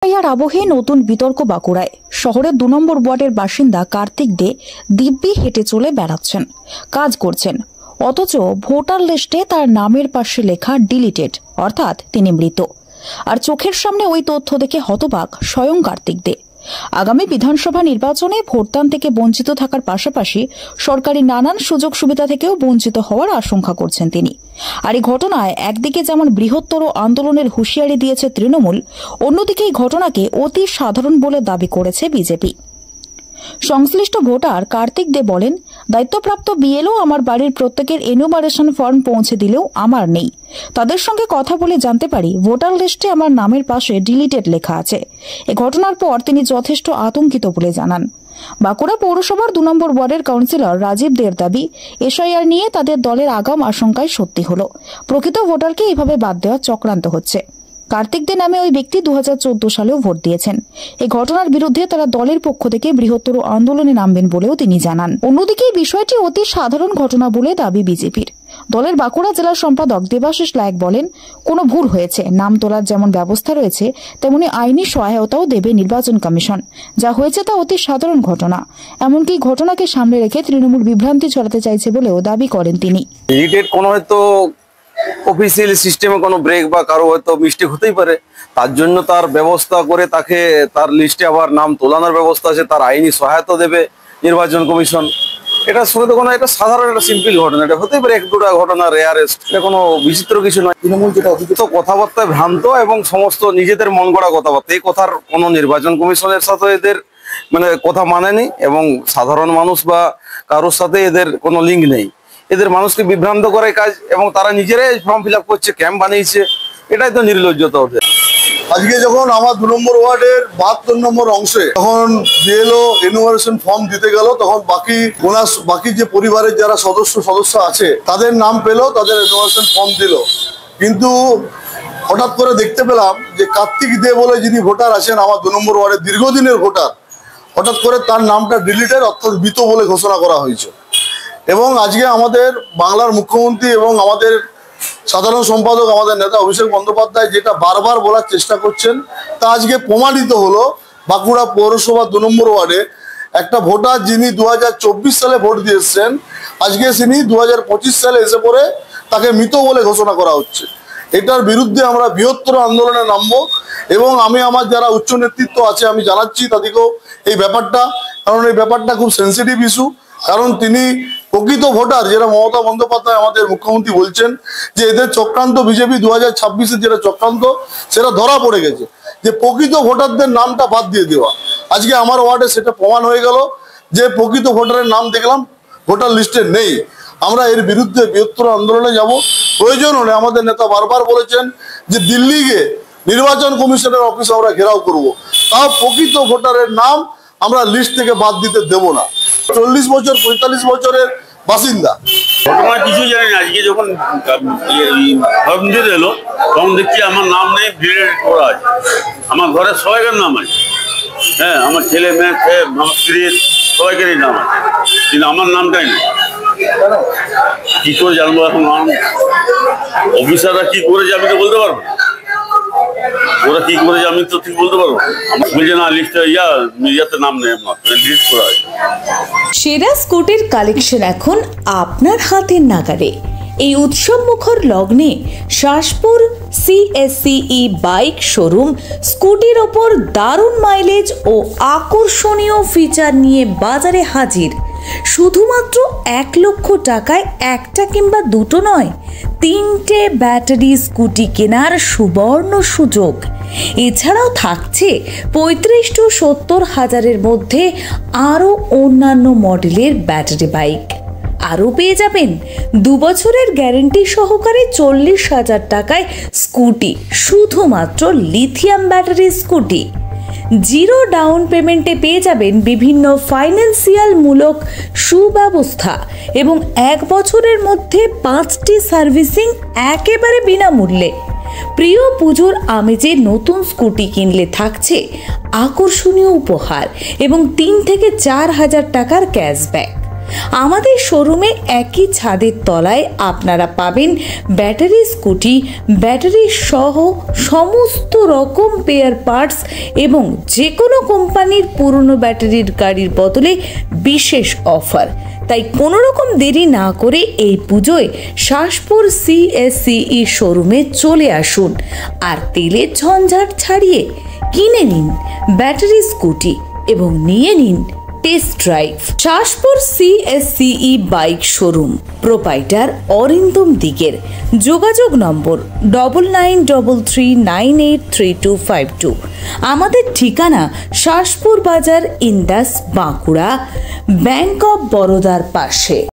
এর আবহে নতুন বিতর্ক বাঁকুড়ায়। শহরের ২ নম্বর ওয়ার্ডের বাসিন্দা কার্তিক দে দিব্যি হেঁটে চলে বেড়াচ্ছেন, কাজ করছেন, অথচ ভোটার লিস্টে তার নামের পাশে লেখা ডিলিটেড, অর্থাৎ তিনি মৃত। আর চোখের সামনে ওই তথ্য দেখে হতবাক স্বয়ং কার্তিক দে। আগামী বিধানসভা নির্বাচনে ভোটদান থেকে বঞ্চিত থাকার পাশাপাশি সরকারি নানান সুযোগ সুবিধা থেকেও বঞ্চিত হওয়ার আশঙ্কা করছেন তিনি। আর এই ঘটনায় একদিকে যেমন বৃহত্তর আন্দোলনের হুঁশিয়ারি দিয়েছে তৃণমূল, অন্যদিকে এই ঘটনাকে অতি সাধারণ বলে দাবি করেছে বিজেপি। সংশ্লিষ্ট ভোটার কার্তিক দে বলেন, দায়িত্বপ্রাপ্ত বিএলও আমার বাড়ির প্রত্যেকের এনুমারেশন ফর্ম পৌঁছে দিলেও আমার নেই। তাদের সঙ্গে কথা বলে জানতে পারি ভোটার লিস্টে আমার নামের পাশে ডিলিটেড লেখা আছে। এ ঘটনার পর তিনি যথেষ্ট আতঙ্কিত বলে জানান। বাঁকুড়া পৌরসভার ২ নম্বর ওয়ার্ডের কাউন্সিলর রাজীব দের দাবি, এসআইআর নিয়ে তাদের দলের আগাম আশঙ্কায় সত্যি হল। প্রকৃত ভোটারকে এভাবে বাদ দেওয়া চক্রান্ত হচ্ছে। কার্তিক দে নামে ওই ব্যক্তি ২০১৪ সালেও ভোট দিয়েছেন। এই ঘটনার বিরুদ্ধে তারা দলের পক্ষ থেকে বৃহত্তর আন্দোলনে নামবেন বলেও তিনি জানান। অন্যদিকে এই বিষয়টি অতি সাধারণ ঘটনা বলে দাবি বিজেপির। দলের বাঁকুড়া জেলার সম্পাদক দেবাশিস লায়েক বলেন, কোনো ভুল হয়েছে, নাম তোলার যেমন ব্যবস্থা রয়েছে তেমনি আইনি সহায়তাও দেবে নির্বাচন কমিশন। যা হয়েছে তা অতি সাধারণ ঘটনা। এমনকি ঘটনাকে সামনে রেখে তৃণমূল বিভ্রান্তি ছড়াতে চাইছে বলেও দাবি করেন তিনি। অফিসিয়াল সিস্টেমে কোনো ব্রেক বা কারো হয়তো মিস্টেক হতেই পারে, তার জন্য তার ব্যবস্থা করে তাকে তার লিস্টে আবার নাম তোলানোর ব্যবস্থা আছে, তার আইনি সহায়তা দেবে নির্বাচন কমিশন। এটা শুধু কোনো একটা সাধারণ একটা সিম্পল ঘটনা, এটা হতেই পারে ১-২টা ঘটনা, রেয়ারেস্ট, এটা কোনো বিচিত্র কিছু নয়। তৃণমূল যেটা অভিযুক্ত কথাবার্তায় ভ্রান্ত এবং সমস্ত নিজেদের মন গড়া কথাবার্তা, এই কথার কোনো নির্বাচন কমিশনের সাথে এদের কথা মানেনি এবং সাধারণ মানুষ বা কারোর সাথে এদের কোনো লিঙ্ক নেই। এদের মানুষকে বিভ্রান্ত করে কাজ এবং তারা নিজেরাই ফর্ম ফিল আপ করছে, ক্যাম্প বানিয়েছে, এটাই তো নির্লজ্জতা ওদের। আজকে যখন আমার ২ নম্বর ওয়ার্ডের ৭২ নম্বর অংশে যখন বিএলও এনুমারেশন ফর্ম দিতে গেল, তখন বাকি যে পরিবারের যারা সদস্য আছে তাদের নাম পেল, তাদের এনুমারেশন ফর্ম দিল। কিন্তু হঠাৎ করে দেখতে পেলাম যে কার্তিক দে বলে যিনি ভোটার আছেন আমার ২ নম্বর ওয়ার্ডের দীর্ঘদিনের ভোটার, হঠাৎ করে তার নামটা ডিলিটেড, অর্থাৎ মৃত বলে ঘোষণা করা হয়েছে। এবং আজকে আমাদের বাংলার মুখ্যমন্ত্রী এবং আমাদের সাধারণ সম্পাদক আমাদের নেতা অভিষেক বন্দ্যোপাধ্যায় যেটা বারবার বলার চেষ্টা করছেন, তা আজকে প্রমাণিত হলো। বাঁকুড়া পৌরসভা ২ নম্বর ওয়ার্ডে একটা ভোটার যিনি ২০২৪ সালে ভোট দিয়েছেন, আজকে তিনি ২০২৫ সালে এসে পড়ে তাকে মৃত বলে ঘোষণা করা হচ্ছে। এটার বিরুদ্ধে আমরা বৃহত্তর আন্দোলনে নামবো এবং আমি আমার যারা উচ্চ নেতৃত্ব আছে আমি জানাচ্ছি তাদেরকেও এই ব্যাপারটা, কারণ এই ব্যাপারটা খুব সেন্সিটিভ ইস্যু। কারণ তিনি প্রকৃত ভোটার, যেটা মমতা বন্দ্যোপাধ্যায় আমাদের মুখ্যমন্ত্রী বলছেন যে এদের চক্রান্ত, বিজেপি ২০২৬-এর যেটা চক্রান্ত সেটা ধরা পড়ে গেছে, যে প্রকৃত ভোটারদের নামটা বাদ দিয়ে দেওয়া। আজকে আমার ওয়ার্ডে সেটা প্রমাণ হয়ে গেল যে প্রকৃত ভোটারের নাম দেখলাম ভোটার লিস্টে নেই। আমরা এর বিরুদ্ধে বৃহত্তর আন্দোলনে যাব। প্রয়োজন হলে আমাদের নেতা বারবার বলেছেন যে দিল্লি গিয়ে নির্বাচন কমিশনের অফিস আমরা ঘেরাও করব, তাও প্রকৃত ভোটারের নাম আমরা লিস্ট থেকে বাদ দিতে দেব না। ৪০ বছর ৪৫ বছরের বাসিন্দা, ঘটনা কিছু জানি না। আজকে যখন ফর্ম দিতে এলো তখন দেখছি আমার নাম নেই, ডিলিট করা আছে। আমার ঘরের সবাইকার নাম আছে, হ্যাঁ, আমার ছেলে মেয়ে, আমার স্ত্রীর সবাইকারই নাম আছে, কিন্তু আমার নামটাই নেই। কি করে জানবো এখন? অফিসাররা কি করেছে আমি তো বলতে পারবো, ওরা কি করেছে আমি তো ঠিক বলতে পারবো। আমার বলছে না লিস্টে ইয়াতে নাম নেই, আমার ডিলিট করা আছে। সেরা স্কুটির কালেকশন এখন আপনার হাতের নাগালে। এই উৎসব মুখর লগ্নে শাসপুর CSCE বাইক শোরুম স্কুটির ওপর দারুণ মাইলেজ ও আকর্ষণীয় ফিচার নিয়ে বাজারে হাজির। শুধুমাত্র ১ লক্ষ টাকায় একটা কিংবা দুটো নয়, 3টে ব্যাটারি স্কুটি কেনার সুবর্ণ সুযোগ। এছাড়াও থাকছে ৩৫ টু ৭০ হাজারের মধ্যে আরও অন্যান্য মডেলের ব্যাটারি বাইক। আরও পেয়ে যাবেন ২ বছরের গ্যারেন্টি সহকারে ৪০,০০০ টাকায় স্কুটি, শুধুমাত্র লিথিয়াম ব্যাটারি স্কুটি। 0 ডাউন পেমেন্টে পেয়ে যাবেন বিভিন্ন ফাইন্যান্সিয়াল মূলক সুব্যবস্থা এবং ১ বছরের মধ্যে ৫টি সার্ভিসিং একেবারে বিনামূল্যে। প্রিয় পুজোর আমেজে নতুন স্কুটি কিনলে থাকছে আকর্ষণীয় উপহার এবং ৩ থেকে ৪ হাজার টাকার ক্যাশব্যাক। আমাদের শোরুমে একই ছাদের তলায় আপনারা পাবেন ব্যাটারি স্কুটি, ব্যাটারি সহ সমস্ত রকম স্পেয়ার পার্টস এবং যে কোনো কোম্পানির পুরনো ব্যাটারির গাড়ির বদলে বিশেষ অফার। তাই কোনো রকম দেরি না করে এই পুজোয় শাসপুর CSCE শোরুমে চলে আসুন আর তেলের ঝঞ্ঝাট ছাড়িয়ে কিনে নিন ব্যাটারি স্কুটি এবং নিয়ে নিন test drive. Shaspur CSCE bike showroom, proprietor Arindam দিগের। যোগাযোগ নম্বর 9933983252। আমাদের ঠিকানা শাসপুর বাজার, ইন্দাস, বাঁকুড়া, ব্যাংক অফ বরোদার পাশে।